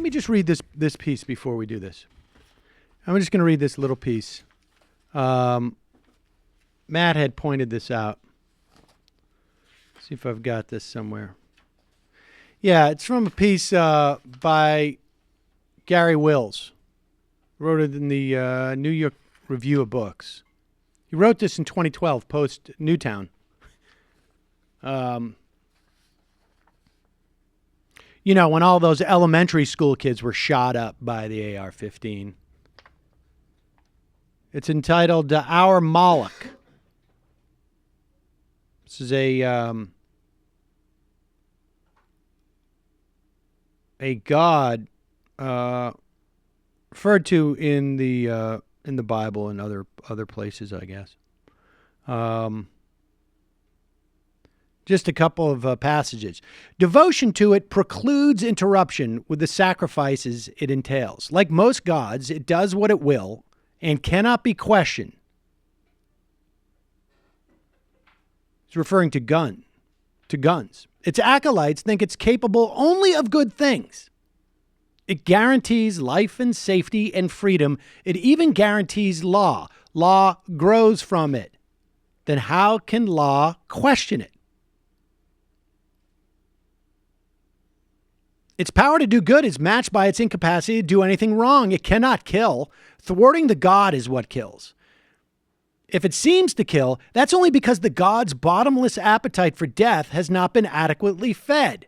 me just read this piece before we do this. I'm just going to read this little piece. Matt had pointed this out. See if I've got this somewhere. Yeah, it's from a piece by Gary Wills. Wrote it in the New York Review of Books. He wrote this in 2012, post Newtown. You know, when all those elementary school kids were shot up by the AR-15. It's entitled Our Moloch. This is a god referred to in the Bible and other places, I guess. Just a couple of passages. Devotion to it precludes interruption with the sacrifices it entails. Like most gods, it does what it will and cannot be questioned. It's referring to guns. Its acolytes think it's capable only of good things. It guarantees life and safety and freedom. It even guarantees law. Law grows from it. Then how can law question it? Its power to do good is matched by its incapacity to do anything wrong. It cannot kill. Thwarting the god is what kills. If it seems to kill, that's only because the god's bottomless appetite for death has not been adequately fed.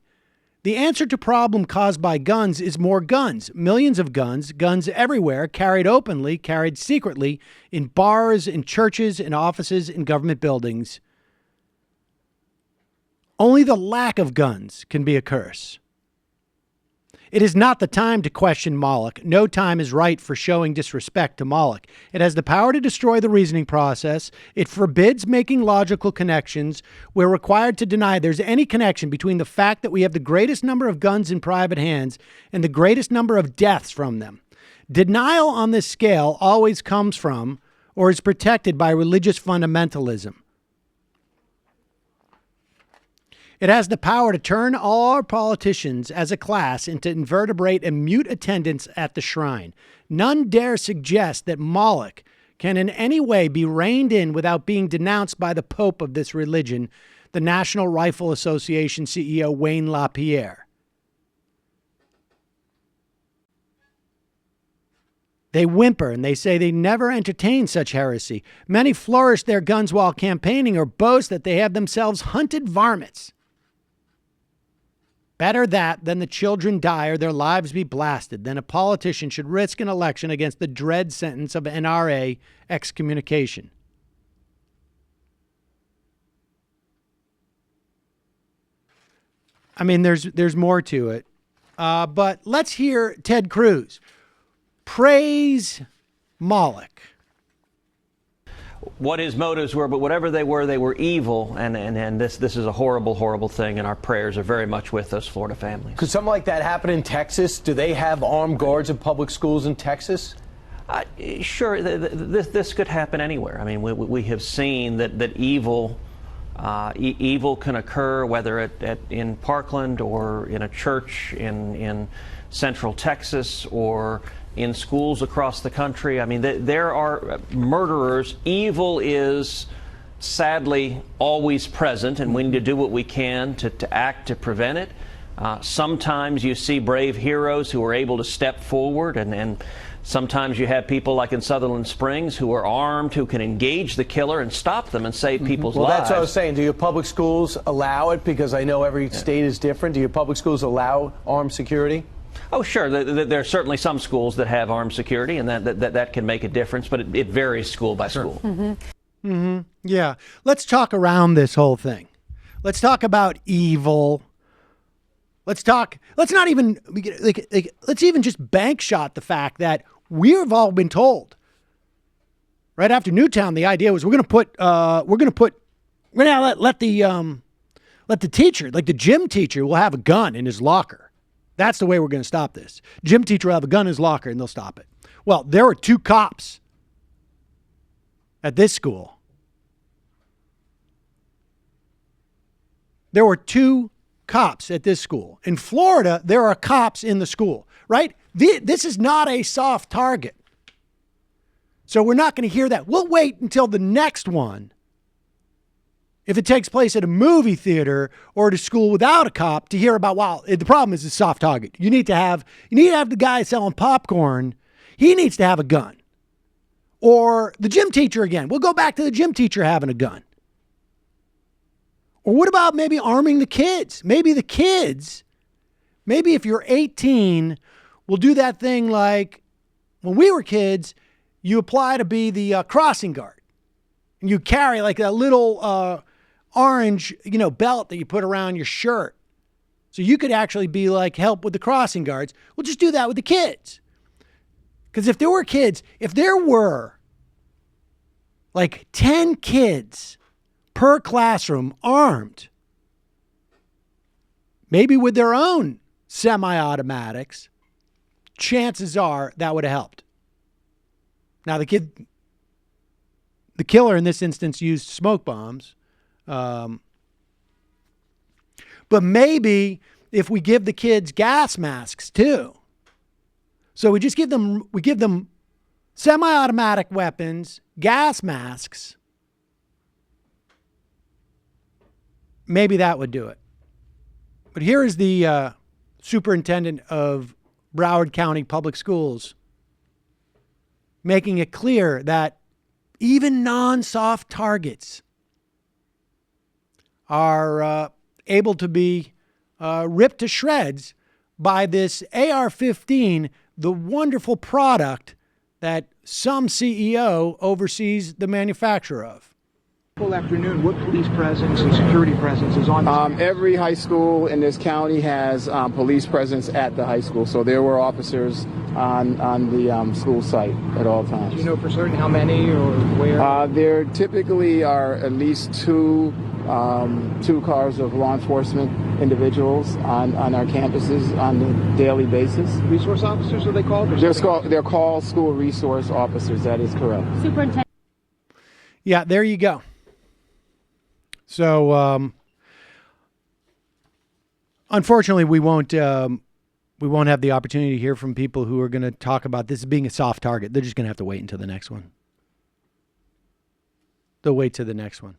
The answer to problem caused by guns is more guns. Millions of guns, guns everywhere, carried openly, carried secretly, in bars, in churches, in offices, in government buildings. Only the lack of guns can be a curse. It is not the time to question Moloch. No time is right for showing disrespect to Moloch. It has the power to destroy the reasoning process. It forbids making logical connections. We're required to deny there's any connection between the fact that we have the greatest number of guns in private hands and the greatest number of deaths from them. Denial on this scale always comes from or is protected by religious fundamentalism. It has the power to turn all our politicians as a class into invertebrate and mute attendants at the shrine. None dare suggest that Moloch can in any way be reined in without being denounced by the Pope of this religion, the National Rifle Association CEO Wayne LaPierre. They whimper and they say they never entertained such heresy. Many flourish their guns while campaigning or boast that they have themselves hunted varmints. Better that than the children die or their lives be blasted, than a politician should risk an election against the dread sentence of NRA excommunication. I mean, there's more to it. But let's hear Ted Cruz praise Moloch. What his motives were, but whatever they were evil, and this is a horrible, horrible thing, and our prayers are very much with those Florida families. Could something like that happen in Texas? Do they have armed guards in public schools in Texas? Sure, this could happen anywhere. I mean, we have seen that evil can occur, whether in Parkland or in a church in Central Texas or in schools across the country. I mean, there are murderers. Evil is sadly always present, and we need to do what we can to act to prevent it. Sometimes you see brave heroes who are able to step forward, and sometimes you have people like in Sutherland Springs who are armed, who can engage the killer and stop them and save people's lives. Well, that's what I was saying. Do your public schools allow it? Because I know every state is different. Do your public schools allow armed security? Oh, sure. There are certainly some schools that have armed security, and that can make a difference, but it varies school by school. Yeah. Let's talk around this whole thing. Let's talk about evil. Let's even just bank shot the fact that we've all been told right after Newtown, the idea was we're going to let the teacher, like the gym teacher, will have a gun in his locker. That's the way we're going to stop this. Gym teacher will have a gun in his locker and they'll stop it. Well, there were 2 cops at this school. There were 2 cops at this school. In Florida, there are cops in the school, right? This is not a soft target. So we're not going to hear that. We'll wait until the next one. If it takes place at a movie theater or at a school without a cop, to hear about, wow, the problem is a soft target. You need to have the guy selling popcorn. He needs to have a gun. Or the gym teacher again. We'll go back to the gym teacher having a gun. Or what about maybe arming the kids? Maybe the kids, maybe if you're 18, will do that thing like when we were kids, you apply to be the crossing guard. And you carry like a little orange, belt that you put around your shirt. So you could actually be like help with the crossing guards. We'll just do that with the kids. Because if there were like 10 kids per classroom armed, maybe with their own semi-automatics, chances are that would have helped. Now the killer in this instance used smoke bombs. But maybe if we give the kids gas masks too. So we give them semi-automatic weapons, gas masks. Maybe that would do it. But here is the superintendent of Broward County Public Schools making it clear that even non-soft targets are able to be ripped to shreds by this AR-15, the wonderful product that some CEO oversees the manufacture of. Full afternoon, what police presence and security presence is on this? Every high school in this county has police presence at the high school, so there were officers on the school site at all times. Do you know for certain how many or where? There typically are at least two cars of law enforcement individuals on our campuses on a daily basis. Resource officers, are they called? They're called school resource officers. That is correct. Superintendent. Yeah, there you go. So, unfortunately, we won't have the opportunity to hear from people who are going to talk about this being a soft target. They're just going to have to wait until the next one. They'll wait till the next one.